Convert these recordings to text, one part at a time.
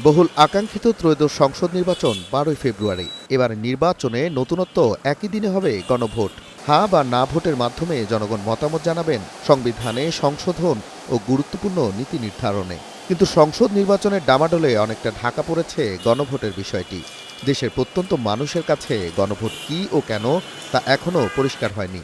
বহুল আকাঙ্ক্ষিত ত্রয়োদশ সংসদ নির্বাচন 12 ফেব্রুয়ারি। এবার নির্বাচনে নতুনত্ব একই দিনে হবে গণভোট। হ্যাঁ বা না ভোটের মাধ্যমে জনগণ মতামত জানাবেন সংবিধানে সংশোধন ও গুরুত্বপূর্ণ নীতি নির্ধারণে। কিন্তু সংসদ নির্বাচনের ডামাডোলে অনেকটা ঢাকা পড়েছে গণভোটের বিষয়টি। দেশের প্রত্যন্ত মানুষের কাছে গণভোট কি ও কেন তা এখনও পরিষ্কার হয়নি।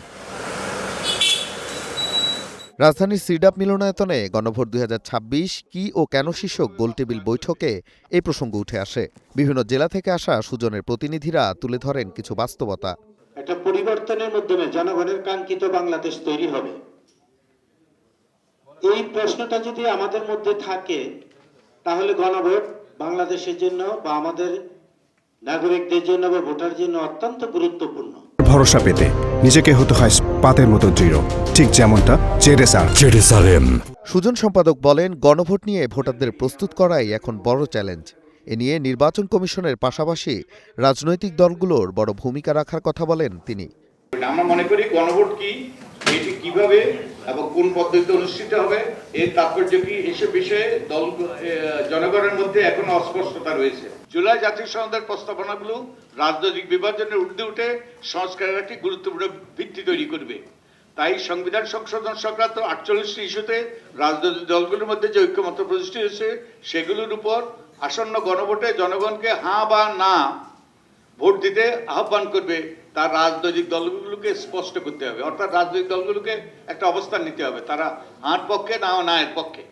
রাজধানীর সিডাপ মিলনায়তনে গণভোট 2026 কি ও কেন শীর্ষক গোলটেবিল বৈঠকে এই প্রসঙ্গ উঠে আসে। বিভিন্ন জেলা থেকে আসা সুজনের প্রতিনিধিরা তুলে ধরেন কিছু বাস্তবতা। একটা পরিবর্তনের মাধ্যমে জনগণের কাঙ্ক্ষিত বাংলাদেশ তৈরি হবে, এই প্রশ্নটা যদি আমাদের মধ্যে থাকে তাহলে গণভোট বাংলাদেশের জন্য বা আমাদের নাগরিকদের জন্য বা ভোটার জন্য অত্যন্ত গুরুত্বপূর্ণ। ভরসা পেতে নিজেকে হতে হয় পাতের মতো দৃঢ়, ঠিক যেমনটা জেরুসালেম। সুজন সম্পাদক বলেন, গণভোট নিয়ে ভোটারদের প্রস্তুত করাই এখন বড় চ্যালেঞ্জ। এ নিয়ে নির্বাচন কমিশনের পাশাপাশি রাজনৈতিক দলগুলোর বড় ভূমিকা রাখার কথা বলেন তিনি। আমরা মনে করি গণভোট কি, এটি কিভাবে এবং কোন পদ্ধতিতে অনুষ্ঠিত হবে, এর তাৎপর্য কি, এসব বিষয়ে জনগণের মধ্যে এখনো অস্পষ্টতা রয়েছে। জুলাই জাতীয় সনদের প্রস্তাবনাগুলো রাজনৈতিক বিভাজনের ঊর্ধ্বে উঠে সংস্কারের একটি গুরুত্বপূর্ণ ভিত্তি তৈরি করবে। তাই সংবিধান সংশোধন সংক্রান্ত 48টি ইস্যুতে রাজনৈতিক দলগুলোর মধ্যে যে ঐক্যমত্য প্রতিষ্ঠিত হয়েছে সেগুলোর উপর আসন্ন গণভোটে জনগণকে হ্যাঁ বা না ভোট দিতে আহ্বান করবে, তার রাজনৈতিক দলগুলোকে স্পষ্ট করতে হবে। অর্থাৎ রাজনৈতিক দলগুলোকে একটা অবস্থান নিতে হবে, তারা হাঁর পক্ষে না এর পক্ষে।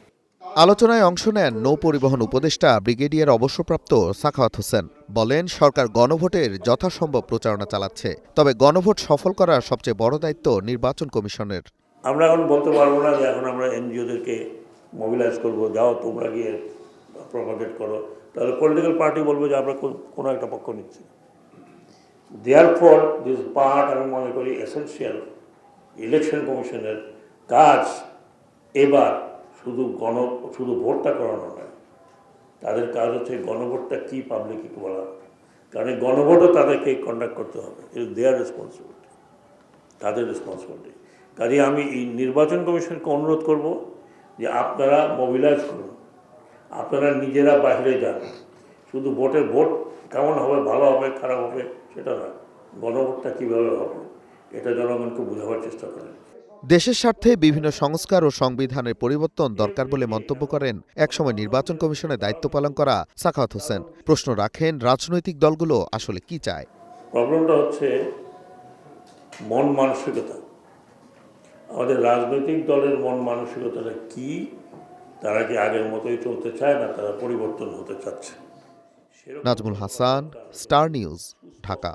আলোচনায় অংশ নেন নৌ পরিবহন উপদেষ্টা ব্রিগেডিয়ার অবসরপ্রাপ্ত সাখাওয়াত হোসেন। বলেন, সরকার গণভোটের যথাসম্ভব প্রচারণা চালাচ্ছে, তবে গণভোট সফল করার সবচেয়ে বড় দায়িত্ব নির্বাচন কমিশনের। আমরা এখন বলতে পারবো না যে এখন আমরা এনজিওদেরকে মোবিলাইজ করবো, যাও তোমরা গিয়ে প্রপাগেট করো, তাহলে পলিটিক্যাল পার্টি বলবো যে আমরা কোনো একটা পক্ষ নিচ্ছি। দেয়ারফর দিস পার্ট আমি মনে করি এসেনশিয়াল। ইলেকশন কমিশনের কাজ এবার শুধু ভোটটা করানো নয়, তাদের কাজ হচ্ছে গণভোটটা কি পাবলিককে বলা, কারণ এই গণভোটও তাদেরকে কন্ডাক্ট করতে হবে। ইট ইজ দেয়ার রেসপন্সিবিলিটি, তাদের রেসপন্সিবিলিটি। কাজে আমি এই নির্বাচন কমিশনকে অনুরোধ করব যে আপনারা মোবিলাইজ করুন, আপনারা নিজেরা বাইরে যান। শুধু ভোট কেমন হবে, ভালো হবে খারাপ হবে সেটা না, গণভোটটা কীভাবে হবে এটা জনগণকে বোঝাবার চেষ্টা করেন। দেশের স্বার্থে বিভিন্ন সংস্কার ও সংবিধানের পরিবর্তন দরকার বলে মন্তব্য করেন একসময় নির্বাচন কমিশনের দায়িত্ব পালন করা সাখাওয়াত হোসেন। প্রশ্ন রাখেন, রাজনৈতিক দলগুলো আসলে কি চায়। প্রবলেমটা হচ্ছে মন মানসিকতা। আমাদের রাজনৈতিক দলের মন মানসিকতাটা কি, তারা কি আগের মতোই চলতে চায় না তারা পরিবর্তন হতে চাচ্ছে। Nazmul Hasan, star news, Dhaka.